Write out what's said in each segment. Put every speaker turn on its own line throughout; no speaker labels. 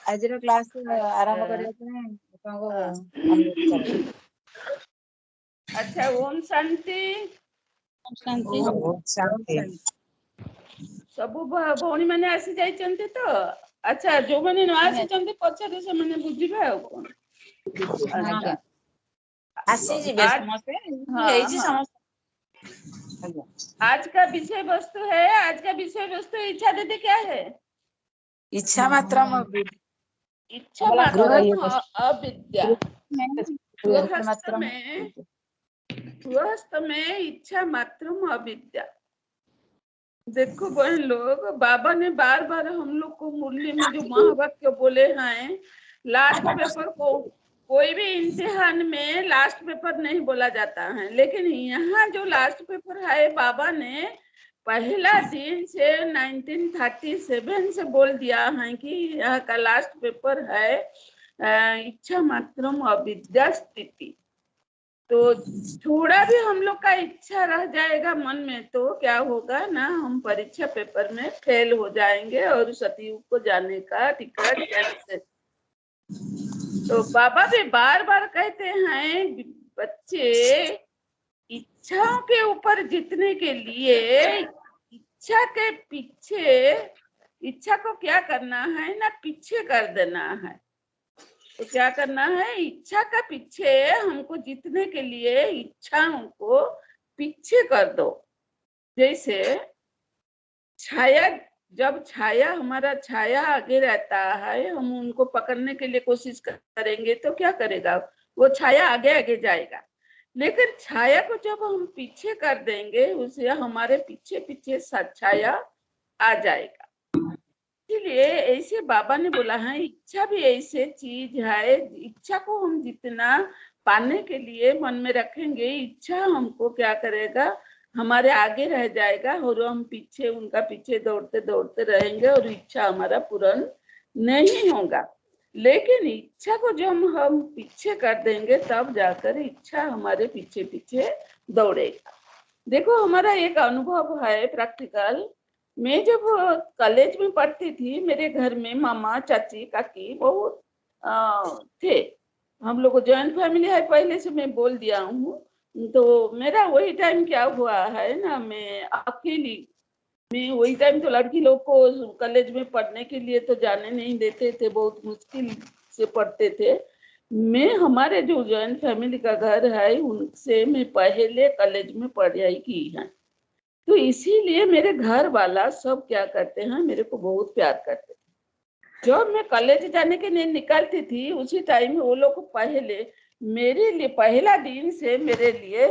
आज क्लास आरंभ
अच्छा
करने अनुरोध करें।
अच्छा, ओम शांति।
शांति।
ओम शांति।
सबु भौणी मैंने आसी जाइछन्ते तो। अच्छा, जो मैंने न आसी चन्ते पछरे से मैंने बुझिबे आ कोन। अच्छा
आसी जीवे
आज
समस्त
हाँ
हेजी
हाँ
समस्त।
आज का विषय वस्तु है। आज का विषय वस्तु इच्छा दीदी क्या है?
इच्छा मात्रम
इच्छा मात्रम अविद्या। गृहस्थ में इच्छा मात्रम अविद्या। देखो बहन लोग, बाबा ने बार बार हम लोग को मुरली में जो महावाक्य बोले हैं, लास्ट पेपर को कोई भी इम्तिहान में लास्ट पेपर नहीं बोला जाता है, लेकिन यहाँ जो लास्ट पेपर है बाबा ने पहला दिन से 1937 से बोल दिया है कि यहाँ का लास्ट पेपर है इच्छा मात्रम अविद्या स्थिति। तो थोड़ा भी हम लोग का इच्छा रह जाएगा मन में तो क्या होगा ना, हम परीक्षा पेपर में फेल हो जाएंगे और सतयुग को जाने का टिकट कैंसिल। तो बाबा भी बार बार कहते हैं बच्चे इच्छाओं के ऊपर जीतने के लिए इच्छा के पीछे, इच्छा को क्या करना है ना, पीछे कर देना है। तो क्या करना है, इच्छा का पीछे हमको जीतने के लिए इच्छाओं को पीछे कर दो। जैसे छाया, जब छाया हमारा छाया आगे रहता है, हम उनको पकड़ने के लिए कोशिश करेंगे तो क्या करेगा, वो छाया आगे आगे जाएगा। लेकिन छाया को जब हम पीछे कर देंगे, उसे हमारे पीछे पीछे छाया आ जाएगा। इसलिए ऐसे बाबा ने बोला है इच्छा भी ऐसे चीज है, इच्छा को हम जितना पाने के लिए मन में रखेंगे, इच्छा हमको क्या करेगा, हमारे आगे रह जाएगा और हम पीछे उनका पीछे दौड़ते दौड़ते रहेंगे और इच्छा हमारा पूर्ण नहीं होगा। लेकिन इच्छा को जब हम पीछे कर देंगे तब जाकर इच्छा हमारे पीछे पीछे दौड़ेगा। देखो हमारा एक अनुभव है प्रैक्टिकल। मैं जब कॉलेज में पढ़ती थी, मेरे घर में मामा चाची काकी बहुत थे। हम लोग जॉइंट फैमिली है पहले से, मैं बोल दिया हूँ। तो मेरा वही टाइम क्या हुआ है ना, मैं अकेली, मैं वही टाइम तो लड़की लोग को कॉलेज में पढ़ने के लिए तो जाने नहीं देते थे, बहुत मुश्किल से पढ़ते थे। मैं हमारे जो जॉइंट फैमिली का घर है उनसे मैं पहले कॉलेज में पढ़ाई की है। तो इसीलिए मेरे घर वाला सब क्या करते हैं, मेरे को बहुत प्यार करते थे। जब मैं कॉलेज जाने के लिए निकलती थी उसी टाइम वो लोग पहले मेरे लिए, पहला दिन से मेरे लिए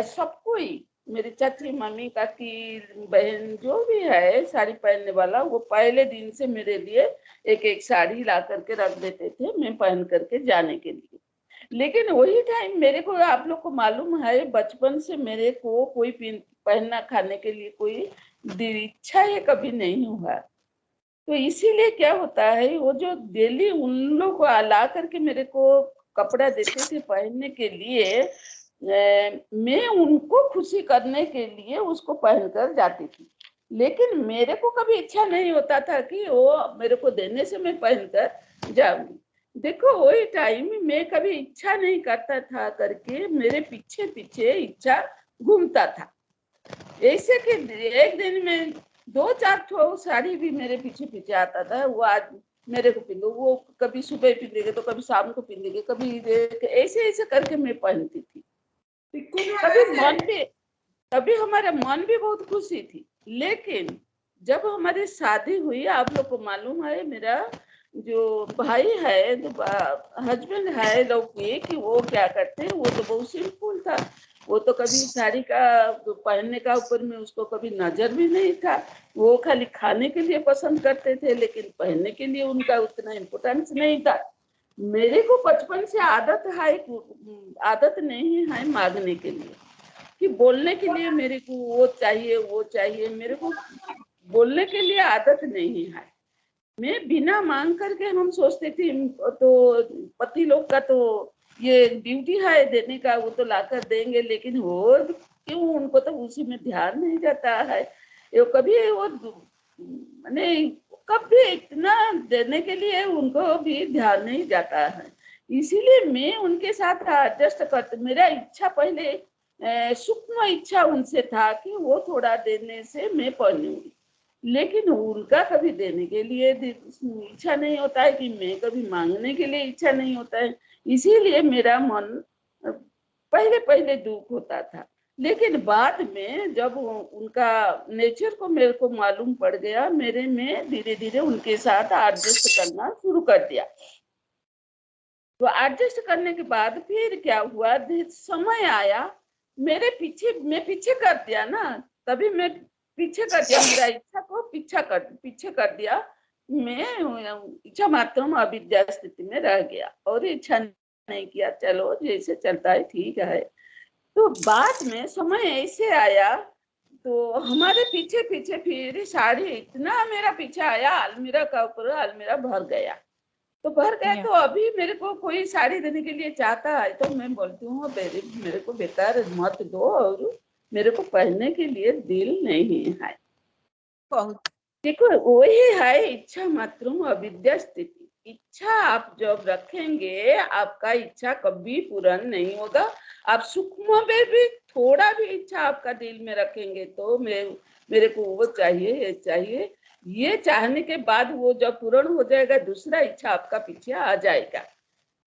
सब कोई, मेरी चाची मम्मी काकी बहन जो भी है साड़ी पहनने वाला, वो पहले दिन से मेरे लिए एक एक साड़ी ला करके रख देते थे, मैं पहन करके जाने के लिए। लेकिन वही टाइम मेरे को, आप लोग को मालूम है, बचपन से मेरे को कोई पहनना खाने के लिए कोई इच्छा है कभी नहीं हुआ। तो इसीलिए क्या होता है, वो जो डेली उन लोग को ला करके मेरे को कपड़ा देते थे पहनने के लिए, मैं उनको खुशी करने के लिए उसको पहनकर जाती थी। लेकिन मेरे को कभी इच्छा नहीं होता था कि वो मेरे को देने से मैं पहनकर जाऊंगी। देखो वही टाइम मैं कभी इच्छा नहीं करता था करके मेरे पीछे पीछे इच्छा घूमता था। ऐसे कि एक दिन में 2-4 ठो साड़ी भी मेरे पीछे पीछे आता था। वो आज मेरे को पहन दो, वो कभी सुबह पहनेंगे तो कभी शाम को पहनेंगे, कभी ऐसे ऐसे करके मैं पहनती थी। कभी हमारा मन भी बहुत खुशी थी। लेकिन जब हमारी शादी हुई, आप लोग को मालूम है मेरा जो भाई है, जो हस्बैंड है लौकी, कि वो क्या करते हैं, वो तो बहुत सिंपल था। वो तो कभी साड़ी का तो पहनने का ऊपर में उसको कभी नजर भी नहीं था। वो खाली खाने के लिए पसंद करते थे, लेकिन पहनने के लिए उनका उतना इम्पोर्टेंस नहीं था। मेरे को बचपन से आदत नहीं है मांगने के लिए, कि बोलने के लिए मेरे को वो चाहिए वो चाहिए, मेरे को बोलने के लिए आदत नहीं है। मैं बिना मांग करके, हम सोचते थे तो पति लोग का तो ये ड्यूटी है देने का, वो तो लाकर देंगे, लेकिन वो क्यों, उनको तो उसी में ध्यान नहीं जाता है। ये कभी वो मैंने कभी इतना देने के लिए उनको भी ध्यान नहीं जाता है। इसीलिए मैं उनके साथ एडजस्ट करती। मेरा इच्छा पहले सूक्ष्म इच्छा उनसे था कि वो थोड़ा देने से मैं पढ़ूंगी, लेकिन उनका कभी देने के लिए इच्छा नहीं होता है कि मैं कभी मांगने के लिए इच्छा नहीं होता है। इसीलिए मेरा मन पहले पहले दुख होता था, लेकिन बाद में जब उनका नेचर को मेरे को मालूम पड़ गया, मेरे में धीरे धीरे उनके साथ एडजस्ट करना शुरू कर दिया। तो एडजस्ट करने के बाद फिर क्या हुआ, समय आया मेरे पीछे, मैं पीछे कर दिया ना, तभी मैं पीछे कर दिया, मेरा इच्छा को पीछे कर दिया। मैं इच्छा मात्रम अविद्या स्थिति में रह गया और इच्छा नहीं किया, चलो जैसे चलता है ठीक है। तो बाद में समय ऐसे आया, तो हमारे पीछे पीछे फिर साड़ी इतना मेरा पीछे आया, अलमीरा का ऊपर अलमीरा भर गया। तो भर गया तो अभी मेरे को कोई साड़ी देने के लिए चाहता है तो मैं बोलती हूँ मेरे को बेकार मत दो, और मेरे को पहनने के लिए दिल नहीं है। देखो वही है इच्छा मात्रम अविद्या स्थिति। इच्छा आप जब रखेंगे आपका इच्छा कभी पूर्ण नहीं होगा। आप सूक्ष्म में भी थोड़ा भी इच्छा आपका दिल में रखेंगे तो मेरे को वो चाहिए, ये चाहिए, ये चाहने के बाद वो जब पूर्ण हो जाएगा दूसरा इच्छा आपका पीछे आ जाएगा।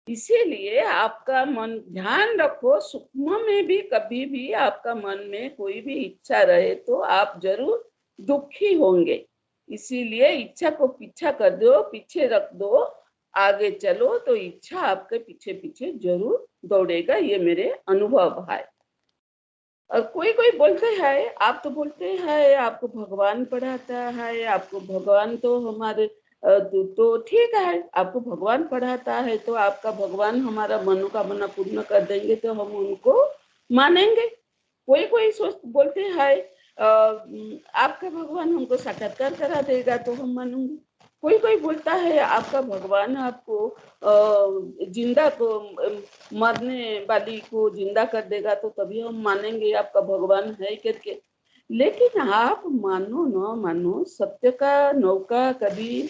इसीलिए आपका मन ध्यान रखो, सूक्ष्म में भी कभी भी आपका मन में कोई भी इच्छा रहे तो आप जरूर दुखी होंगे। इसीलिए इच्छा को पीछा कर दो, पीछे रख दो, आगे चलो तो इच्छा आपके पीछे पीछे जरूर दौड़ेगा। ये मेरे अनुभव है। और कोई कोई बोलते हैं, आप तो बोलते हैं आपको भगवान पढ़ाता है, आपको भगवान तो हमारे तो ठीक है, आपको भगवान पढ़ाता है तो आपका भगवान हमारा मनोकामना पूर्ण कर देंगे तो हम उनको मानेंगे। कोई कोई बोलते हैं आपका भगवान हमको साक्षात्कार करा देगा तो हम मानेंगे। कोई कोई बोलता है आपका भगवान आपको जिंदा को मरने वाली को जिंदा कर देगा तो तभी हम मानेंगे आपका भगवान है करके। लेकिन आप मानो न मानो, सत्य का नौका कभी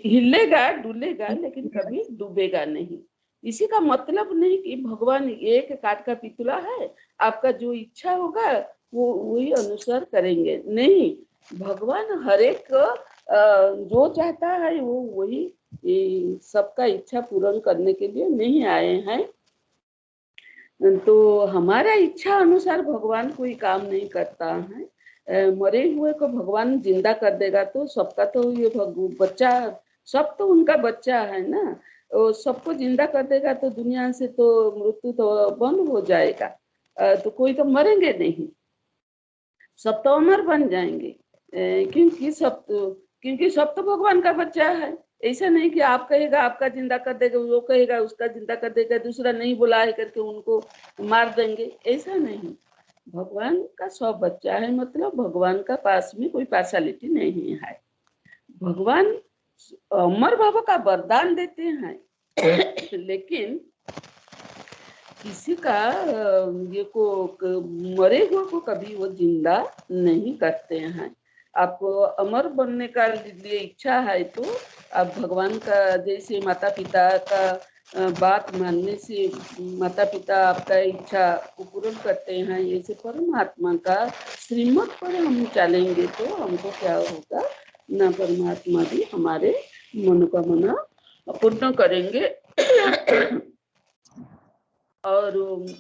हिलेगा डुलेगा लेकिन कभी डूबेगा नहीं। इसी का मतलब नहीं कि भगवान एक काठ का पितुला है, आपका जो इच्छा होगा वो वही अनुसार करेंगे, नहीं। भगवान हर एक जो चाहता है वो वही सबका इच्छा पूर्ण करने के लिए नहीं आए हैं। तो हमारा इच्छा अनुसार भगवान कोई काम नहीं करता है। मरे हुए को भगवान जिंदा कर देगा तो सबका तो ये बच्चा, सब तो उनका बच्चा है ना, सबको जिंदा कर देगा तो दुनिया से तो मृत्यु तो बंद हो जाएगा। तो कोई तो मरेंगे नहीं, सब तो अमर बन जाएंगे। क्योंकि सब तो भगवान का बच्चा है। ऐसा नहीं कि आप कहेगा आपका जिंदा कर देगा, वो कहेगा उसका जिंदा कर देगा, दूसरा नहीं बुला है करके उनको मार देंगे, ऐसा नहीं। भगवान का सब बच्चा है, मतलब भगवान का पास में कोई पार्शलिटी नहीं है। भगवान अमर बाबा का वरदान देते हैं लेकिन किसी का ये को मरे हुए को कभी वो जिंदा नहीं करते हैं। आपको अमर बनने का लिए इच्छा है तो आप भगवान का, जैसे माता पिता का बात मानने से माता पिता आपका इच्छा को पूर्ण करते हैं, ऐसे परमात्मा का श्रीमत पर हम चलेंगे तो हमको क्या होगा ना, परमात्मा भी हमारे मनोकामना पूर्ण करेंगे। और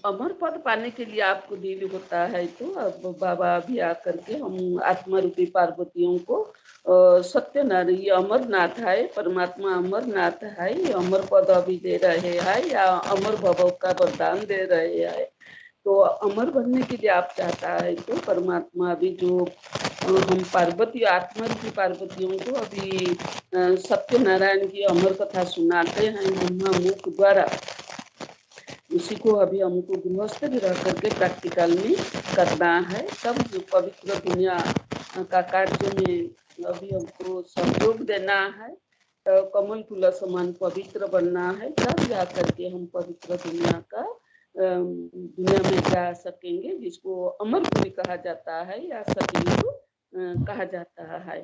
अमर पद पाने के लिए आपको दिल होता है तो अब बाबा भी आकर के हम आत्मा रूपी पार्वतियों को सत्य नारी, ये अमरनाथ है, परमात्मा अमरनाथ है, ये अमर पद अभी दे रहे हैं या अमर भव का वरदान दे रहे हैं। तो अमर बनने के लिए आप चाहता है तो परमात्मा अभी जो हम पार्वती आत्मा रूपी पार्वतियों को अभी सत्य नारायण की अमर कथा सुनाते हैं ब्रह्मा मुख द्वारा, उसी को अभी हमको गृहस्थ भी रह करके प्रैक्टिकल में करना है। तब जो पवित्र दुनिया का कार्य में अभी हमको सहयोग देना है, तो कमल फूल समान पवित्र बनना है, तब जा करके हम पवित्र दुनिया का दुनिया में जा सकेंगे, जिसको अमरपुरी कहा जाता है या सतयुग कहा जाता है।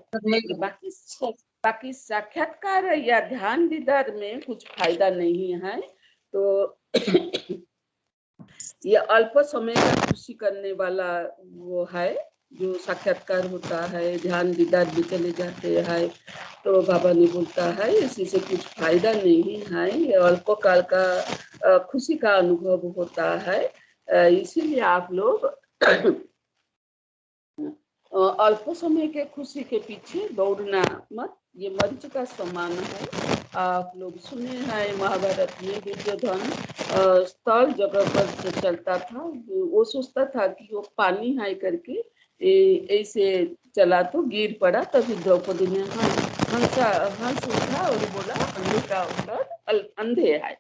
बाकी साक्षात्कार या ध्यान दीदार में कुछ फायदा नहीं है। तो ये अल्प समय का खुशी करने वाला वो है जो साक्षात्कार होता है, ध्यान दीदार भी चले जाते हैं। तो बाबा ने बोलता है इसी से कुछ फायदा नहीं है, ये अल्पकाल का खुशी का अनुभव होता है। इसीलिए आप लोग अल्प समय के खुशी के पीछे दौड़ना मत, ये मरीच का समान है। आप लोग सुने हैं महाभारत में दुर्योधन स्थल जगह पर चलता था, वो सोचता था कि वो पानी है करके ऐसे चला तो गिर पड़ा, तभी द्रौपदी ने हंस उठा और बोला अंधे का औलाद अंधे है।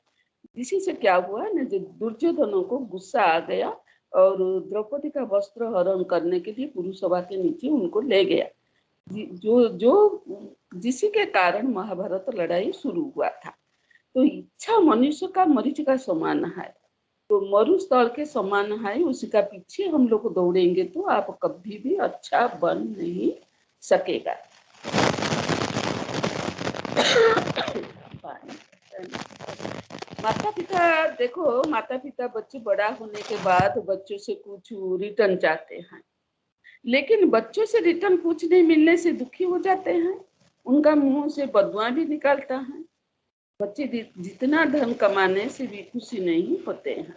इसी से क्या हुआ ना, जो दुर्योधनों को गुस्सा आ गया और द्रौपदी का वस्त्र हरण करने के लिए पुरुषसभा के नीचे उनको ले गया, जिसी के कारण महाभारत लड़ाई शुरू हुआ था। तो इच्छा मनुष्य का मरीच का समान है, तो मरुस्थल के समान है, उसी का पीछे हम लोग दौड़ेंगे तो आप कभी भी अच्छा बन नहीं सकेगा। माता पिता देखो, माता पिता बच्चे बड़ा होने के बाद बच्चों से कुछ रिटर्न चाहते हैं, लेकिन बच्चों से रिटर्न कुछ नहीं मिलने से दुखी हो जाते हैं, उनका मुंह से बदुआ भी निकलता है। बच्चे जितना धन कमाने से भी खुशी नहीं होते हैं।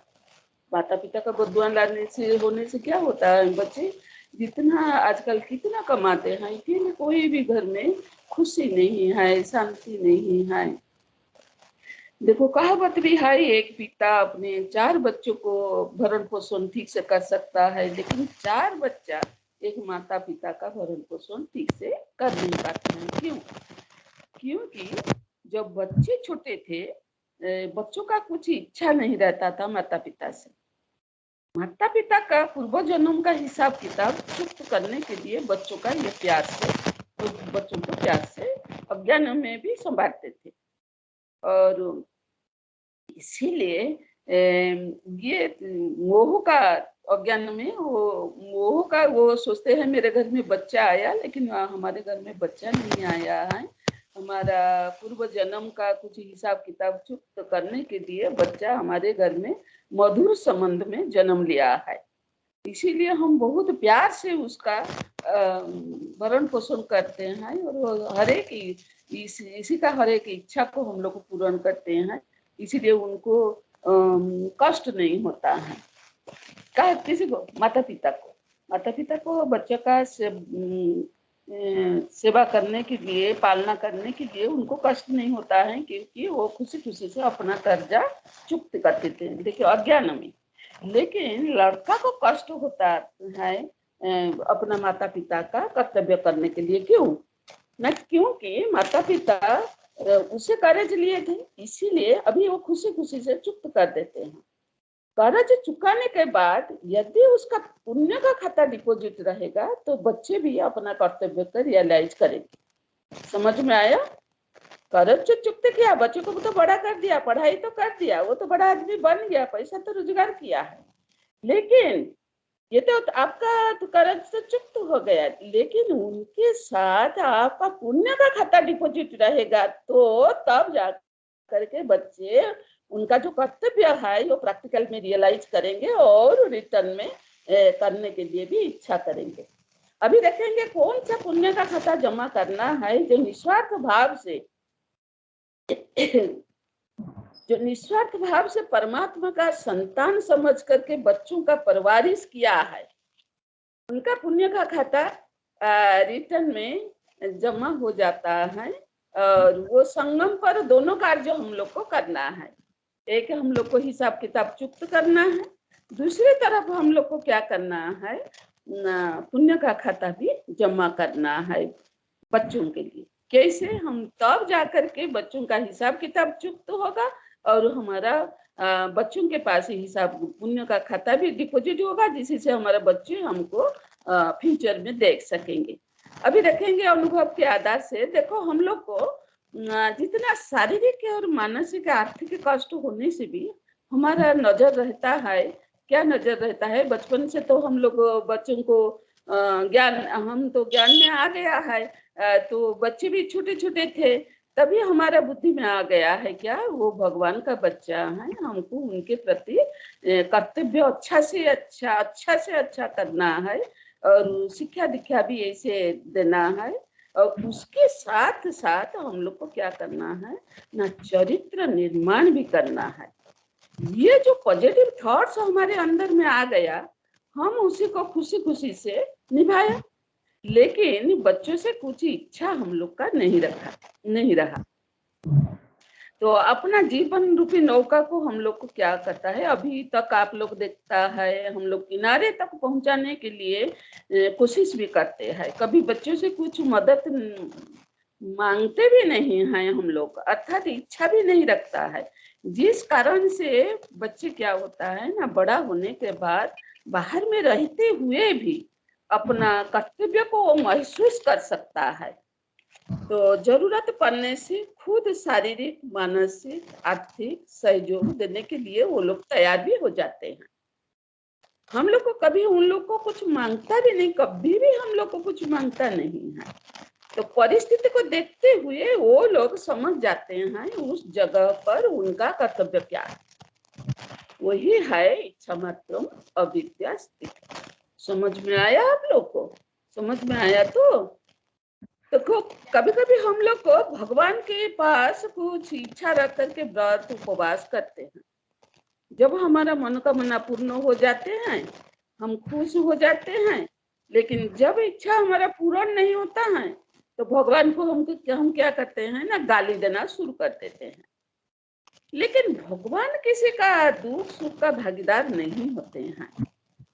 माता पिता का बदुआ लाने से होने से क्या होता है, बच्चे जितना आजकल कितना कमाते हैं, इसीलिए कोई भी घर में खुशी नहीं है, शांति नहीं है। देखो कहावत भी है, एक पिता अपने 4 बच्चों को भरण पोषण ठीक से कर सकता है, लेकिन 4 बच्चा एक माता पिता का भरण पोषण ठीक से कर नहीं पाते हैं। क्यों? क्योंकि जब बच्चे छोटे थे, बच्चों का कुछ इच्छा नहीं रहता था माता पिता से। माता पिता का पूर्व जन्म का हिसाब किताब चुप्त करने के लिए बच्चों का ये प्यार से, तो बच्चों को प्यार से अज्ञान में भी संभालते थे। और इसीलिए ये मोह का अज्ञान में, वो मोह का वो सोचते हैं मेरे घर में बच्चा आया, लेकिन हमारे घर में बच्चा नहीं आया है। हमारा पूर्व जन्म का कुछ हिसाब किताब चुप्त करने के लिए बच्चा हमारे घर में मधुर संबंध में जन्म लिया है। इसीलिए हम बहुत प्यार से उसका भरण पोषण करते हैं, और हर एक इसी का हर एक इच्छा को हम लोग पूर्ण करते हैं। इसीलिए उनको कष्ट नहीं होता है। किसी को माता पिता को बच्चे का सेवा करने के लिए, पालना करने के लिए उनको कष्ट नहीं होता है, क्योंकि वो खुशी खुशी से अपना कर्जा चुक्त कर देते हैं। देखिए अज्ञान में, लेकिन लड़का को कष्ट होता है अपना माता पिता का कर्तव्य करने के लिए। क्यों न? क्योंकि माता पिता उसे कर्ज लिए थे, इसीलिए अभी वो खुशी खुशी से चुक्त कर देते हैं। कर्ज चुकाने के बाद यदि उसका पुण्य का खाता डिपॉजिट रहेगा तो बच्चे भी अपना कर्तव्य कर रियलाइज करेंगे। समझ में आया? कर्ज जो चुकते किया, बच्चों को तो बड़ा कर दिया, पढ़ाई तो कर दिया, वो तो बड़ा आदमी बन गया, पैसा तो रोजगार किया है, लेकिन ये तो आपका तो कर्ज तो चुक्त हो गया, लेकिन उनके साथ आपका पुण्य का खाता डिपॉजिट रहेगा, तो तब जा करके बच्चे उनका जो कर्तव्य है वो प्रैक्टिकल में रियलाइज करेंगे और रिटर्न में करने के लिए भी इच्छा करेंगे। अभी देखेंगे कौन सा पुण्य का खाता जमा करना है जो निस्वार्थ भाव से परमात्मा का संतान समझ करके बच्चों का परवरिश किया है, उनका पुण्य का खाता रिटर्न में जमा हो जाता है। और वो संगम पर दोनों कार्य हम लोग को करना है। एक हम लोग को हिसाब किताब चुक्त करना है, दूसरी तरफ हम लोग को क्या करना है, पुण्य का खाता भी जमा करना है बच्चों के लिए। कैसे? हम तब जाकर के बच्चों का हिसाब किताब चुक्त होगा और हमारा बच्चों के पास हिसाब पुण्य का खाता भी डिपॉजिट होगा, जिससे हमारे बच्चे हमको फ्यूचर में देख सकेंगे। अभी देखेंगे अनुभव के आधार से, देखो हम लोग को जितना शारीरिक और मानसिक आर्थिक कष्ट होने से भी हमारा नजर रहता है, क्या नजर रहता है, बचपन से तो हम लोग बच्चों को ज्ञान, हम तो ज्ञान में आ गया है। तो बच्चे भी छोटे छोटे थे, तभी हमारा बुद्धि में आ गया है क्या वो भगवान का बच्चा है, हमको उनके प्रति कर्तव्य अच्छा से अच्छा करना है, और शिक्षा दीक्षा भी ऐसे देना है। और उसके साथ साथ हम लोग को क्या करना है ना, चरित्र निर्माण भी करना है। ये जो पॉजिटिव थॉट्स हमारे अंदर में आ गया, हम उसी को खुशी खुशी से निभाया, लेकिन बच्चों से कुछ इच्छा हम लोग का नहीं रहा। तो अपना जीवन रूपी नौका को हम लोग को क्या करता है, अभी तक आप लोग देखता है हम लोग किनारे तक पहुंचाने के लिए कोशिश भी करते हैं। कभी बच्चों से कुछ मदद मांगते भी नहीं हैं हम लोग, अर्थात इच्छा भी नहीं रखता है, जिस कारण से बच्चे क्या होता है ना, बड़ा होने के बाद बाहर में रहते हुए भी अपना कर्तव्य को महसूस कर सकता है। तो जरूरत पड़ने से खुद शारीरिक, मानसिक, आर्थिक सहयोग देने के लिए वो लोग तैयार भी हो जाते हैं। हम लोग को कभी उन लोग को कुछ मांगता भी नहीं, कभी भी हम लोग को कुछ मांगता नहीं है। तो परिस्थिति को देखते हुए वो लोग समझ जाते हैं उस जगह पर उनका कर्तव्य क्या है। वही है इच्छा मात्रम अविद्या स्थिति। समझ में आया आप लोग को? समझ में आया? तो देखो, कभी कभी हम लोग को भगवान के पास कुछ इच्छा रख करके व्रत उपवास करते हैं। जब हमारा मनोकामना पूर्ण हो जाते हैं, हम खुश हो जाते हैं, लेकिन जब इच्छा हमारा पूर्ण नहीं होता है तो भगवान को हम क्या करते हैं ना, गाली देना शुरू कर देते हैं। लेकिन भगवान किसी का दुख सुख का भागीदार नहीं होते हैं।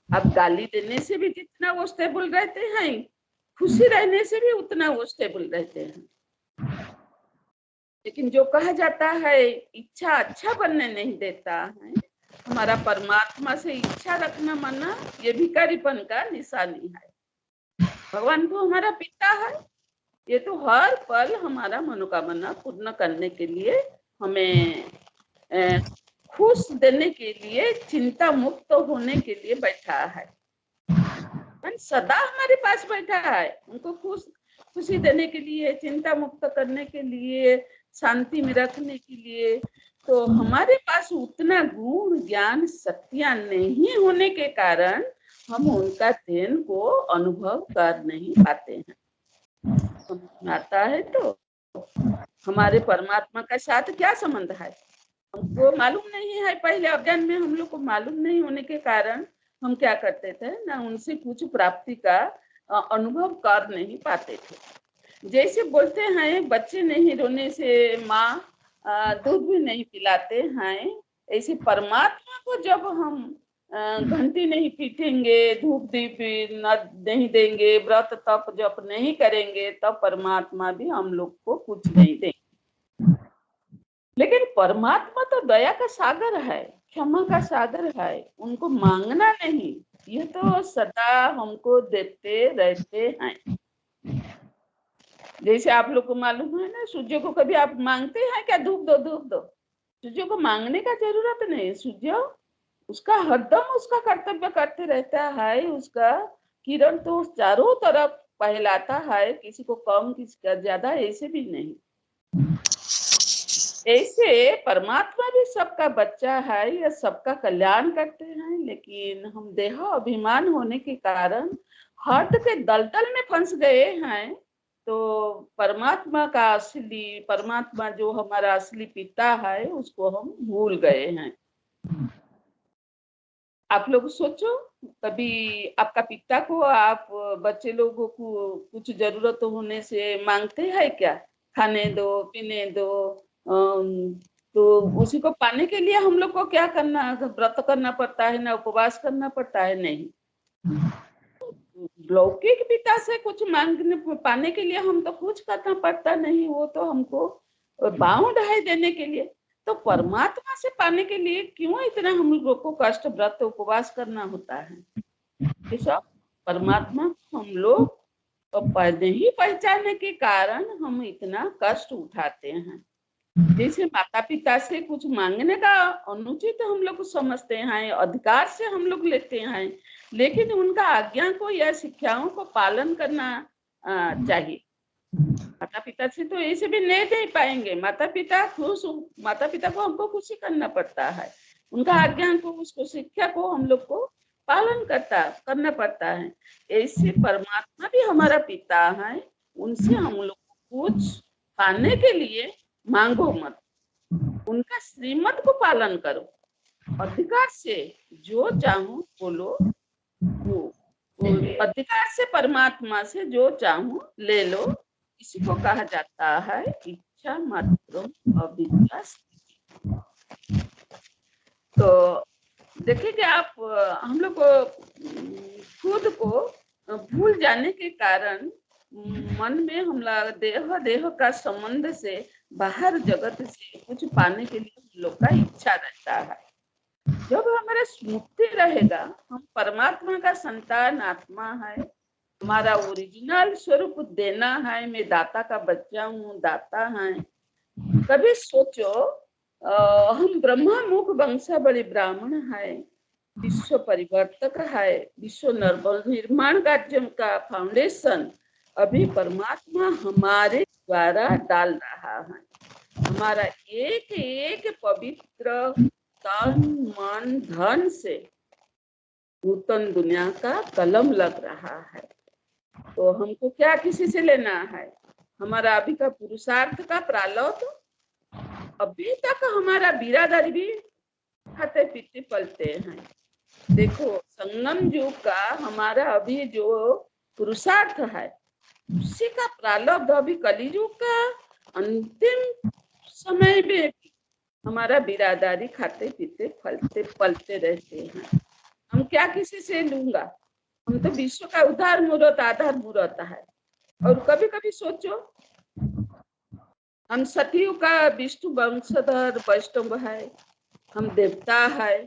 अब गाली देने से भी जितना वो स्टेबल रहते हैं, खुशी रहने से भी उतना वो स्टेबल रहते हैं। लेकिन जो कहा जाता है इच्छा अच्छा बनने नहीं देता है, हमारा परमात्मा से इच्छा रखना माना ये भिखारीपन का निशानी है। भगवान तो हमारा पिता है, ये तो हर पल हमारा मनोकामना पूर्ण करने के लिए, हमें खुश देने के लिए, चिंता मुक्त होने के लिए बैठा है। सदा हमारे पास बैठा है, उनको खुशी देने के लिए, चिंता मुक्त करने के लिए, शांति में रखने के लिए। तो हमारे पास उतना गुण ज्ञान शक्तियां नहीं होने के कारण हम उनका देन को अनुभव कर नहीं पाते हैं। समझ आता है? तो हमारे परमात्मा का साथ क्या संबंध है हमको मालूम नहीं है। पहले अज्ञान में हम लोग को मालूम नहीं होने के कारण हम क्या करते थे ना, उनसे कुछ प्राप्ति का अनुभव कर नहीं पाते थे। जैसे बोलते हैं बच्चे नहीं रोने से माँ दूध भी नहीं पिलाते हैं, ऐसे परमात्मा को जब हम घंटी नहीं पीटेंगे, धूप दीप नहीं देंगे, व्रत तप जप नहीं करेंगे, तब परमात्मा भी हम लोग को कुछ नहीं देंगे। लेकिन परमात्मा तो दया का सागर है, क्षमा का सागर है, उनको मांगना नहीं, ये तो सदा हमको देते रहते हैं। जैसे आप लोग को मालूम है ना, सूर्य को कभी आप मांगते हैं क्या धूप दो धूप दो? सूर्य को मांगने का जरूरत नहीं। सूर्य उसका हरदम उसका कर्तव्य करते रहता है, उसका किरण तो चारों तरफ फैलाता है, किसी को कम किसी का ज्यादा ऐसे भी नहीं। ऐसे परमात्मा भी सबका बच्चा है या सबका कल्याण करते हैं, लेकिन हम देह अभिमान होने के कारण हद के दलदल में फंस गए हैं। तो परमात्मा का असली, परमात्मा जो हमारा असली पिता है, उसको हम भूल गए हैं। आप लोग सोचो, कभी आपका पिता को आप बच्चे लोगों को कुछ जरूरत होने से मांगते हैं क्या? खाने दो, पीने दो। तो उसी को पाने के लिए हम लोग को क्या करना, व्रत करना पड़ता है ना, उपवास करना पड़ता है? नहीं। लौकिक पिता से कुछ मांगने पाने के लिए हम तो कुछ करना पड़ता नहीं, वो तो हमको बाउंड है देने के लिए। तो परमात्मा से पाने के लिए क्यों इतना हम लोग को कष्ट, व्रत उपवास करना होता है? ये सब परमात्मा हम लोग तो नहीं पहचानने के कारण हम इतना कष्ट उठाते हैं। जैसे माता पिता से कुछ मांगने का अनुचित हम लोग समझते हैं, अधिकार से हम लोग लेते हैं, लेकिन उनका आज्ञा को या शिक्षाओं को पालन करना चाहिए। माता पिता से तो ऐसे भी नहीं दे पाएंगे। माता पिता को हमको खुशी करना पड़ता है, उनका आज्ञा को, उसको शिक्षा को हम लोग को पालन करना पड़ता है। ऐसे परमात्मा भी हमारा पिता है, उनसे हम लोग को कुछ पाने के लिए मांगो मत, उनका श्रीमत को पालन करो, अधिकार से जो चाहो बोलो, वो अधिकार से परमात्मा से जो चाहो ले लो। इसी को कहा जाता है इच्छा मात्रम अविद्या स्थिति। तो देखिए आप, हम लोग खुद को भूल जाने के कारण मन में हम देह का संबंध से बाहर जगत से कुछ पाने के लिए हम लोग का इच्छा रहता है। जब हमारा स्मृति रहेगा हम परमात्मा का संतान आत्मा है, हमारा ओरिजिनल स्वरूप देना है, मैं दाता का बच्चा हूँ, दाता है। कभी सोचो हम ब्रह्मा मुख वंशावली ब्राह्मण है, विश्व परिवर्तक है, विश्व निर्माण कार्य का फाउंडेशन अभी परमात्मा हमारे द्वारा डाल रहा है। हमारा एक एक पवित्र तन मन धन से नूतन दुनिया का कलम लग रहा है। तो हमको क्या किसी से लेना है? हमारा अभी का पुरुषार्थ का प्रारब्ध, अभी तक हमारा बिरादरी भी खाते पीते पलते हैं। देखो संगम युग का हमारा अभी जो पुरुषार्थ है उसी का प्रारब्ध अभी कलियुग का अंतिम समय में भी हमारा बिरादरी खाते पीते फलते पलते रहते हैं। हम क्या किसी से लूंगा? हम तो विश्व का उद्धार मूर्त आधार मूर्त है। और कभी कभी सोचो हम सतयुग का विष्णु वंशधर वैष्णव है, हम देवता है,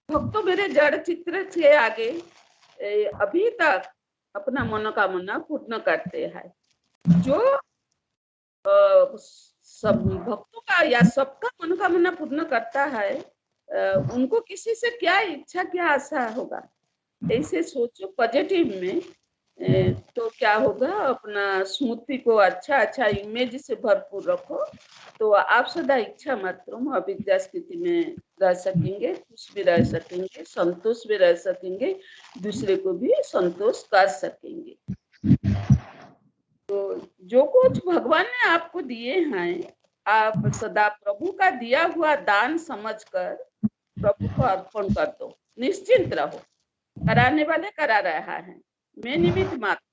भक्तों मेरे जड़ चित्र से आगे अभी तक अपना मनोकामना पूर्ण करते हैं। जो सब भक्तों का या सबका मनोकामना पूर्ण करता है, उनको किसी से क्या इच्छा क्या आशा होगा? ऐसे सोचो पॉजिटिव में, तो क्या होगा, अपना स्मृति को अच्छा इमेज से भरपूर रखो, तो आप सदा इच्छा मात्र अविद्या स्थिति में रह सकेंगे, खुश भी रह सकेंगे, संतोष भी रह सकेंगे, दूसरे को भी संतोष कर सकेंगे। तो जो कुछ भगवान ने आपको दिए हैं, आप सदा प्रभु का दिया हुआ दान समझकर प्रभु को अर्पण कर दो। निश्चिंत रहो, कराने वाले करा रहा है, मैं निमित्त मात्र।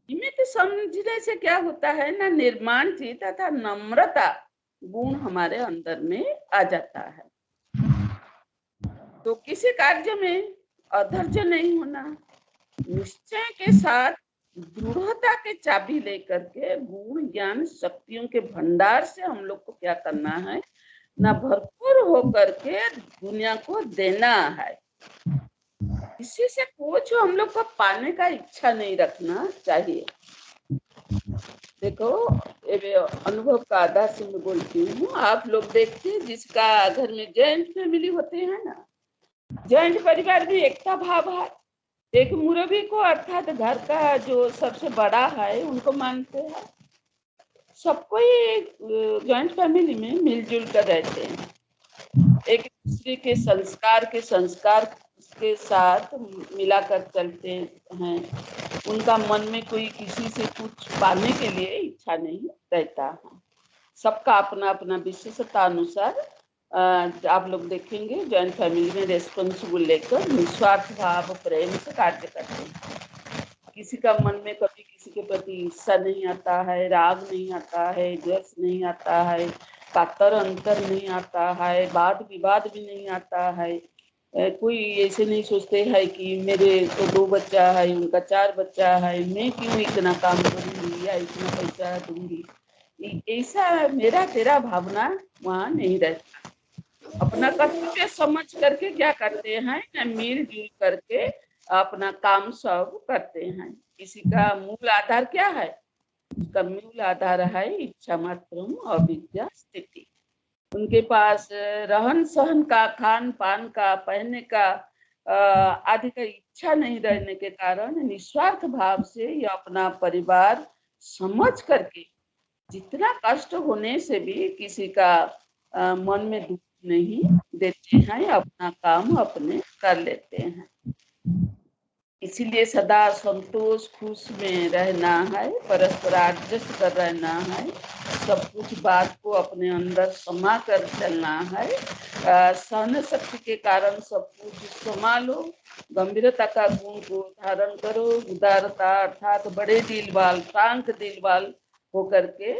निमित्त समझने से क्या होता है ना, निर्माण चित्त तथा नम्रता गुण हमारे अंदर में आ जाता है। तो किसी कार्य में अधैर्य नहीं होना, निश्चय के साथ दृढ़ता के चाबी लेकर के गुण ज्ञान शक्तियों के भंडार से हम लोग को क्या करना है ना, भरपूर होकर के दुनिया को देना है। किसी से कुछ हम लोग को पाने का इच्छा नहीं रखना चाहिए। देखो अनुभव का आधार से मैं बोलती हूँ, आप लोग देखते हैं जिसका घर में जॉइंट फैमिली होते हैं ना, जॉइंट परिवार में एकता भाव है। एक मुरब्बी को अर्थात घर का जो सबसे बड़ा है उनको मानते हैं, सबको ही जॉइंट फैमिली में मिलजुल कर रहते हैं, एक दूसरे के संस्कार के साथ मिलाकर चलते हैं। उनका मन में कोई किसी से कुछ पाने के लिए इच्छा नहीं रहता है। सबका अपना अपना विशेषता अनुसार आप लोग देखेंगे जॉइंट फैमिली में रेस्पॉन्सिबल लेकर निस्वार्थ भाव प्रेम से कार्य करते हैं। किसी का मन में कभी किसी के प्रति ईर्ष्या नहीं आता है, राग नहीं आता है, द्वेष नहीं आता है, कातर अंतर नहीं आता है, वाद विवाद भी नहीं आता है। कोई ऐसे नहीं सोचते है कि मेरे तो 2 बच्चा है, उनका 4 बच्चा है, मैं क्यों इतना काम करूंगी या इतना पैसा दूंगी, ऐसा मेरा तेरा भावना वहाँ नहीं रहता। अपना कर्तव्य समझ करके क्या करते हैं, मिलजुल करके अपना काम सब करते हैं। किसी का मूल आधार क्या है? उसका मूल आधार है इच्छा मात्रम अविद्या स्थिति। उनके पास रहन सहन का, खान पान का, पहनने का आदि का इच्छा नहीं रहने के कारण निस्वार्थ भाव से ये अपना परिवार समझ करके जितना कष्ट होने से भी किसी का मन में दुख नहीं देते हैं, अपना काम अपने कर लेते हैं। इसीलिए सदा संतोष खुश में रहना है, परस्पर एडजस्ट कर रहना है, सब कुछ बात को अपने अंदर समा कर चलना है। सहन शक्ति के कारण सब कुछ संभालो, गंभीरता का गुण को धारण करो, उदारता अर्थात बड़े दिल वाल, शांत दिल वाल होकर के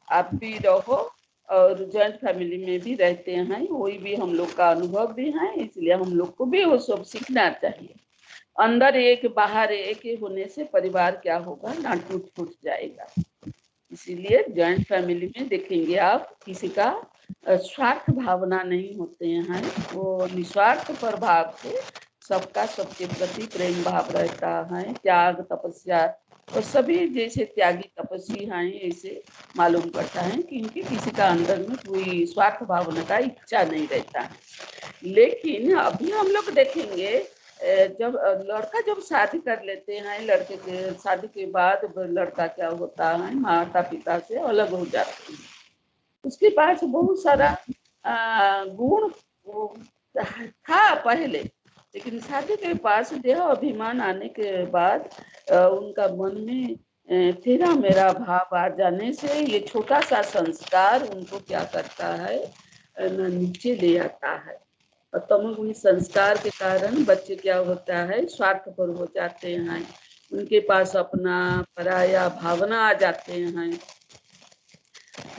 आप भी रहो। और जॉइंट फैमिली में भी रहते हैं, वही भी हम लोग का अनुभव भी है, इसलिए हम लोग को भी वो सब सीखना चाहिए। अंदर एक बाहर एक होने से परिवार क्या होगा ना, टूट फूट जाएगा। इसीलिए जॉइंट फैमिली में देखेंगे आप किसी का स्वार्थ भावना नहीं होते हैं, वो निस्वार्थ प्रभाव से सबका सबके प्रति प्रेम भाव रहता है। त्याग तपस्या और सभी जैसे त्यागी तपस्वी हैं ऐसे मालूम पड़ता है कि इनके किसी का अंदर में कोई स्वार्थ भावना का इच्छा नहीं रहता है। लेकिन अभी हम लोग देखेंगे जब लड़का जब शादी कर लेते हैं, लड़के के शादी के बाद लड़का क्या होता है, माता पिता से अलग हो जाते हैं। उसके पास बहुत सारा गुण था पहले, लेकिन शादी के पास देह अभिमान आने के बाद उनका मन में तेरा मेरा भाव आ जाने से ये छोटा सा संस्कार उनको क्या करता है, नीचे ले आता है। और तमोगुणी संस्कार के कारण बच्चे क्या होता है, स्वार्थपर हो जाते हैं, उनके पास अपना पराया भावना आ जाते हैं।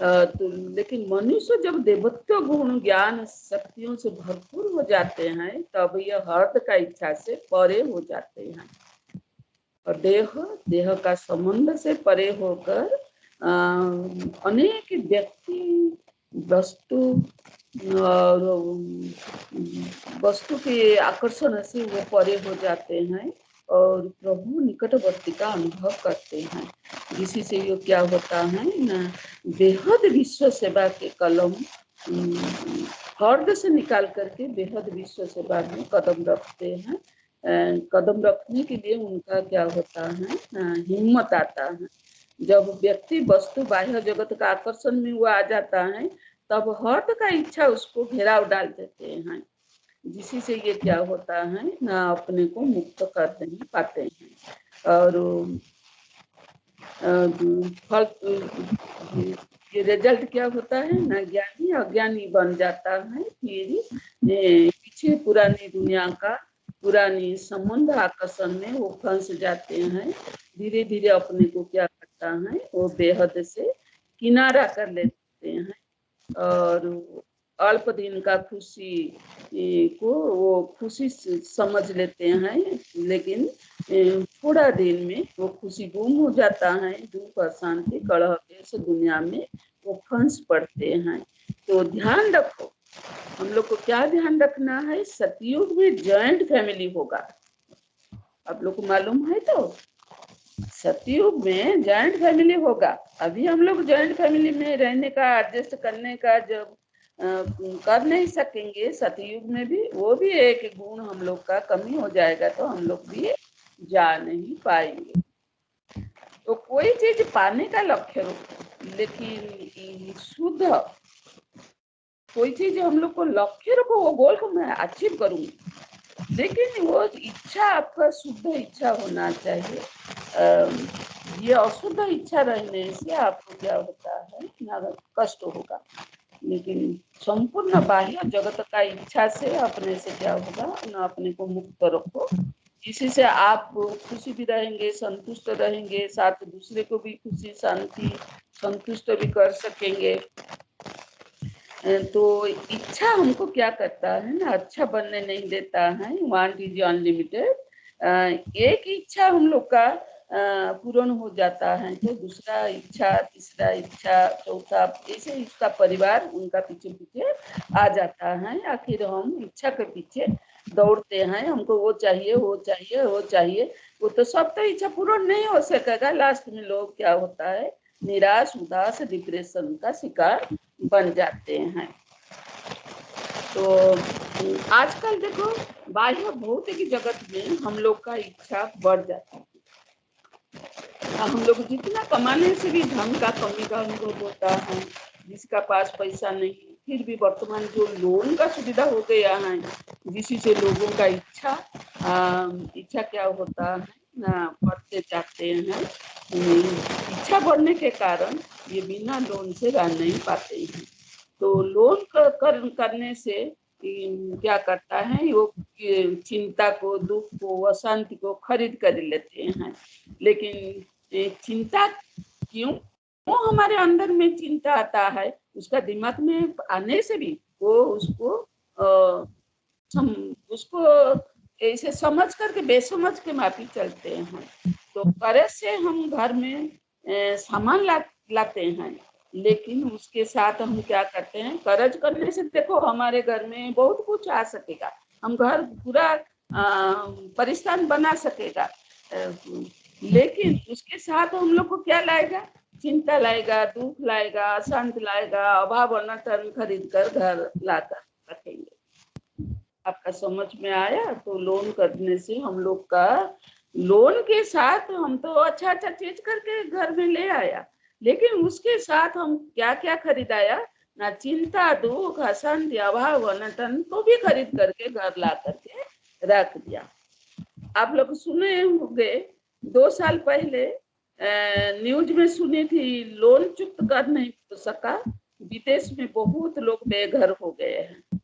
तो लेकिन मनुष्य जब देवत्व गुण ज्ञान शक्तियों से भरपूर हो जाते हैं तब यह हर्ष का इच्छा से परे हो जाते हैं और देह का संबंध से परे होकर अनेक व्यक्ति वस्तु के आकर्षण से वो परे हो जाते हैं और प्रभु निकटवर्ती का अनुभव करते हैं, जिससे ये क्या होता है ना, बेहद विश्व सेवा के कलम हर्द से निकाल करके बेहद विश्व सेवा में कदम रखते हैं। कदम रखने के लिए उनका क्या होता है, हिम्मत आता है। जब व्यक्ति वस्तु बाह्य जगत का आकर्षण में वो आ जाता है तब हर्द का इच्छा उसको घेराव डाल देते हैं, जिससे ये क्या होता है ना, अपने को मुक्त कर नहीं पाते हैं और फल ये रिजल्ट क्या होता है ना, ज्ञानी अज्ञानी बन जाता है। फिर पीछे पुरानी दुनिया का पुरानी संबंध आकर्षण में वो फंस जाते हैं। धीरे धीरे अपने को क्या करता है, वो बेहद से किनारा कर लेते हैं और अल्प दिन का खुशी को वो खुशी समझ लेते हैं, लेकिन थोड़ा दिन में वो खुशी गुम हो जाता है। दुख अशांति कलह के दुनिया में वो फंस पड़ते हैं। तो ध्यान रखो, हम लोग को क्या ध्यान रखना है, सतयुग में जॉइंट फैमिली होगा, आप लोग को मालूम है। तो सतयुग में जॉइंट फैमिली होगा। अभी हम लोग जॉइंट फैमिली में रहने का, एडजस्ट करने का जब कर नहीं सकेंगे, सतयुग में भी वो भी एक गुण हम लोग का कमी हो जाएगा, तो हम लोग भी जा नहीं पाएंगे। तो कोई चीज पाने का लक्ष्य रखो, लेकिन शुद्ध कोई चीज हम लोग को लक्ष्य रखो, वो गोल को मैं अचीव करूंगी, लेकिन वो इच्छा आपका शुद्ध इच्छा होना चाहिए। ये अशुद्ध इच्छा रहने से आपको क्या होता है ना, कष्ट होगा। लेकिन संपूर्ण बाह्य जगत का इच्छा से अपने से क्या होगा ना, अपने को मुक्त रखो, इसी से आप खुशी भी रहेंगे, संतुष्ट रहेंगे, साथ दूसरे को भी खुशी शांति संतुष्ट भी कर सकेंगे। तो इच्छा हमको क्या करता है ना, अच्छा बनने नहीं देता है। Want is unlimited. एक इच्छा हम लोग का पूर्ण हो जाता है तो दूसरा इच्छा, तीसरा इच्छा, चौथा, ऐसे इसका परिवार उनका पीछे पीछे आ जाता है। आखिर हम इच्छा के पीछे दौड़ते हैं, हमको वो चाहिए वो चाहिए वो चाहिए। वो तो सब तो इच्छा पूर्ण नहीं हो सकेगा। लास्ट में लोग क्या होता है, निराश उदास डिप्रेशन का शिकार बन जाते हैं। तो आजकल देखो बाह्य भौतिक जगत में हम लोग का इच्छा बढ़ जाती है। हम लोग जितना कमाने से भी धन का कमी का अनुभव होता है। जिसका पास पैसा नहीं, फिर भी वर्तमान जो लोन का सुविधा हो गया है, जिसी से लोगों का इच्छा क्या होता है ना, बढ़ते जाते हैं। इच्छा बढ़ने के कारण ये बिना लोन से रह नहीं पाते हैं। तो लोन करने से क्या करता है, वो चिंता को, दुख को, अशांति को खरीद कर लेते हैं। लेकिन चिंता क्यों हमारे अंदर में चिंता आता है, उसका दिमाग में आने से भी वो उसको ऐसे समझ करके बेसमझ के माफी चलते हैं। तो कर्ज से हम घर में सामान लाते हैं, लेकिन उसके साथ हम क्या करते हैं, कर्ज करने से देखो हमारे घर में बहुत कुछ आ सकेगा, हम घर पूरा परिस्थान बना सकेगा, लेकिन उसके साथ हम लोग को क्या लाएगा, चिंता लाएगा, दुख लाएगा, अशांति लाएगा, अभाव अनटन खरीद कर घर लाकर रखेंगे। आपका समझ में आया? तो लोन करने से हम लोग का, लोन के साथ हम तो अच्छा चीज करके घर में ले आया, लेकिन उसके साथ हम क्या क्या खरीदाया ना, चिंता दुख अशांति अभाव अनटन को भी खरीद करके घर ला करके रख दिया। आप लोग सुने होंगे 2 साल पहले न्यूज में सुनी थी, लोन चुकता कर नहीं सका, विदेश में बहुत लोग बेघर हो गए हैं।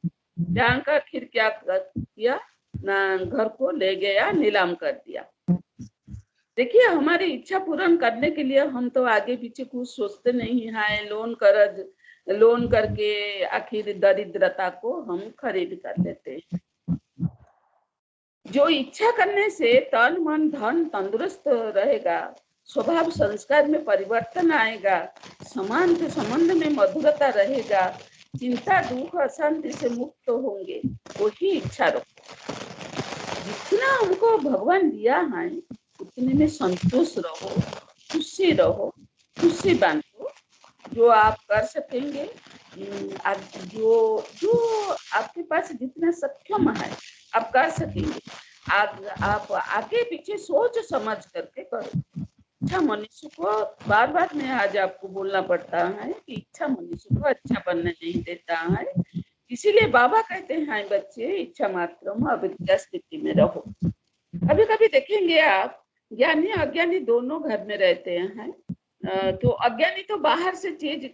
बैंक आखिर क्या किया ना, घर को ले गया, नीलाम कर दिया। देखिए हमारी इच्छा पूर्ण करने के लिए हम तो आगे पीछे कुछ सोचते नहीं है, लोन करके आखिर दरिद्रता को हम खरीद कर लेते हैं। जो इच्छा करने से तन मन धन तंदुरुस्त रहेगा, स्वभाव संस्कार में परिवर्तन आएगा, समान के संबंध में मधुरता रहेगा, चिंता दुख अशांति से मुक्त होंगे, वही इच्छा रखो। जितना हमको भगवान दिया है उतने में संतोष रहो, खुशी रहो, खुशी बांटो। जो आप कर सकेंगे, जो आपके पास जितना सक्षम है आप कर सकेंगे, आप आगे पीछे सोच समझ करके करो। इच्छा मनुष्य को, बार बार मैं आज आपको बोलना पड़ता है कि इच्छा मनुष्य को अच्छा बनने नहीं देता है। इसीलिए बाबा कहते हैं बच्चे इच्छा मात्रम अविद्या स्थिति में रहो। कभी कभी देखेंगे आप, ज्ञानी अज्ञानी दोनों घर में रहते हैं, तो अज्ञानी तो बाहर से चीज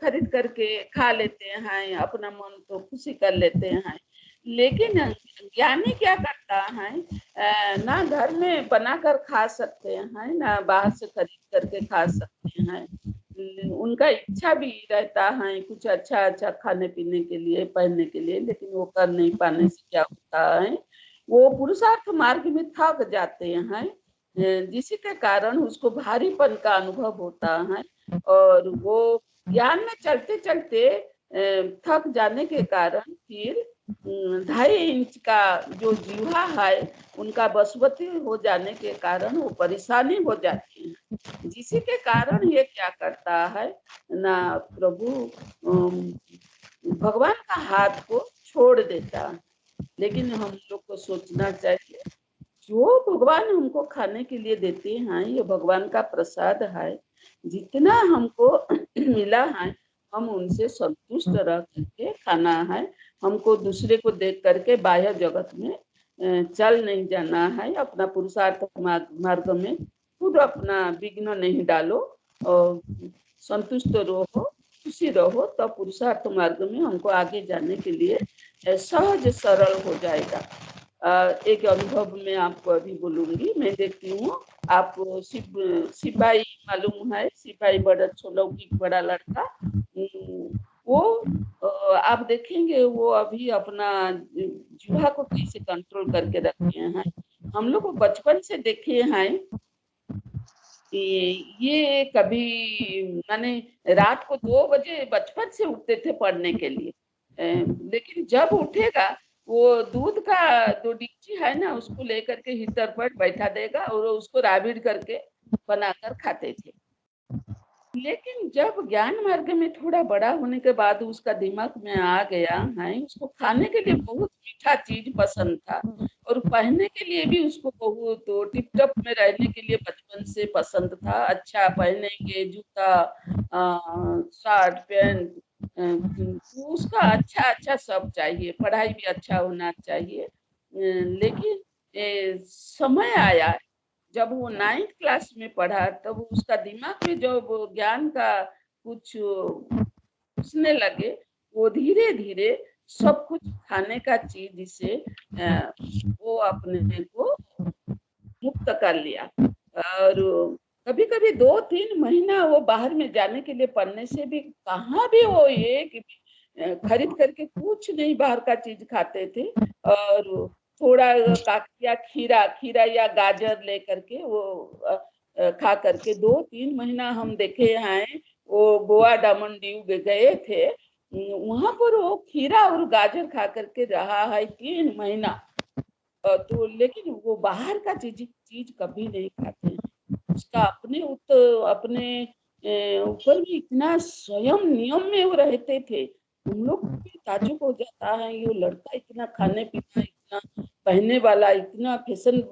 खरीद करके खा लेते हैं, अपना मन तो खुशी कर लेते हैं, लेकिन ज्ञानी क्या करता है, ना घर में बनाकर खा सकते हैं, ना बाहर से खरीद करके खा सकते हैं। उनका इच्छा भी रहता है कुछ अच्छा अच्छा खाने पीने के लिए, पहनने के लिए, लेकिन वो कर नहीं पाने से क्या होता है, वो पुरुषार्थ मार्ग में थक जाते हैं, जिसी के कारण उसको भारीपन का अनुभव होता है। और वो ज्ञान में चलते चलते थक जाने के कारण फिर 2.5 इंच का जो जीवा है उनका बसवती हो जाने के कारण वो परेशानी हो जाती है, जिसी के कारण ये क्या करता है ना, प्रभु भगवान का हाथ को छोड़ देता है। लेकिन हम लोग को सोचना चाहिए, जो भगवान हमको खाने के लिए देते हैं ये भगवान का प्रसाद है, जितना हमको मिला है हम उनसे संतुष्ट रह करके खाना है। हमको दूसरे को देख करके बाह्य जगत में चल नहीं जाना है। अपना पुरुषार्थ मार्ग में खुद अपना विघ्न नहीं डालो और संतुष्ट रहो, खुशी रहो, तो पुरुषार्थ मार्ग में हमको आगे जाने के लिए सहज सरल हो जाएगा। एक अनुभव में आपको अभी बोलूंगी। मैं देखती हूँ, आप सिपाही मालूम है, सिपाही बड़ा छोलौकी बड़ा लड़का, वो आप देखेंगे वो अभी अपना जुहा को कैसे कंट्रोल करके रखे हैं। हम लोग बचपन से देखे हैं कि ये कभी माने रात को 2 बजे बचपन से उठते थे पढ़ने के लिए, लेकिन जब उठेगा वो दूध का जो डिक्ची है ना उसको लेकर के हीटर पर बैठा देगा और उसको राबिड़ करके बनाकर खाते थे। लेकिन जब ज्ञान मार्ग में थोड़ा बड़ा होने के बाद उसका दिमाग में आ गया है, उसको खाने के लिए बहुत मीठा चीज पसंद था और पहनने के लिए भी उसको बहुत टिप टॉप में रहने के लिए बचपन से पसंद था। अच्छा पहनेंगे जूता, शर्ट पैंट, तो उसका अच्छा अच्छा सब चाहिए, पढ़ाई भी अच्छा होना चाहिए। लेकिन समय आया जब वो 9th क्लास में पढ़ा तब उसका दिमाग में जो वो ज्ञान का कुछ घुसने लगे, वो धीरे धीरे सब कुछ खाने का चीज से वो अपने को मुक्त कर लिया। और कभी कभी 2-3 महीना वो बाहर में जाने के लिए पढ़ने से भी कहाँ भी वो एक खरीद करके कुछ नहीं बाहर का चीज खाते थे। और थोड़ा काकिया खीरा खीरा या गाजर लेकर के वो खा करके 2-3 महीना हम देखे हैं। वो गोवा डायमंड ड्यू गए थे, वहां पर वो खीरा और गाजर खा करके रहा है 3 महीना। तो लेकिन वो बाहर का चीज कभी नहीं खाते हैं। उसका अपने ऊपर भी इतना स्वयं नियम में वो रहते थे। हम लोग भी ताज्जुब हो जाता है, ये लड़का इतना खाने पीना, इतना पहनने वाला, इतना फैशन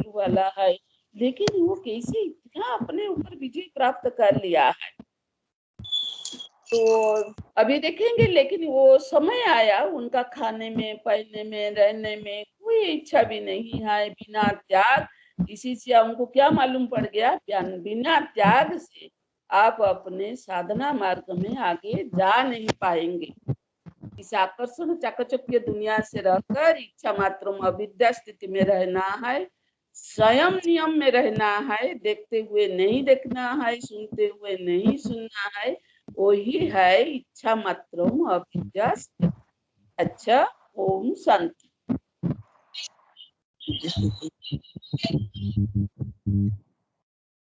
वाला है, लेकिन वो कैसे इतना अपने ऊपर विजय प्राप्त कर लिया है। तो अभी देखेंगे, लेकिन वो समय आया उनका खाने में, पहनने में, रहने में कोई इच्छा भी नहीं है। बिना त्याग, इसी से हमको क्या मालूम पड़ गया, बिना त्याग से आप अपने साधना मार्ग में आगे जा नहीं पाएंगे। इस आकर्षण चाकचक्य दुनिया से रहकर इच्छा मात्र अविद्या स्थिति में रहना है, स्वयं नियम में रहना है, देखते हुए नहीं देखना है, सुनते हुए नहीं सुनना है, वही है इच्छा मात्र अविद्या स्थिति। अच्छा, ओम शांति।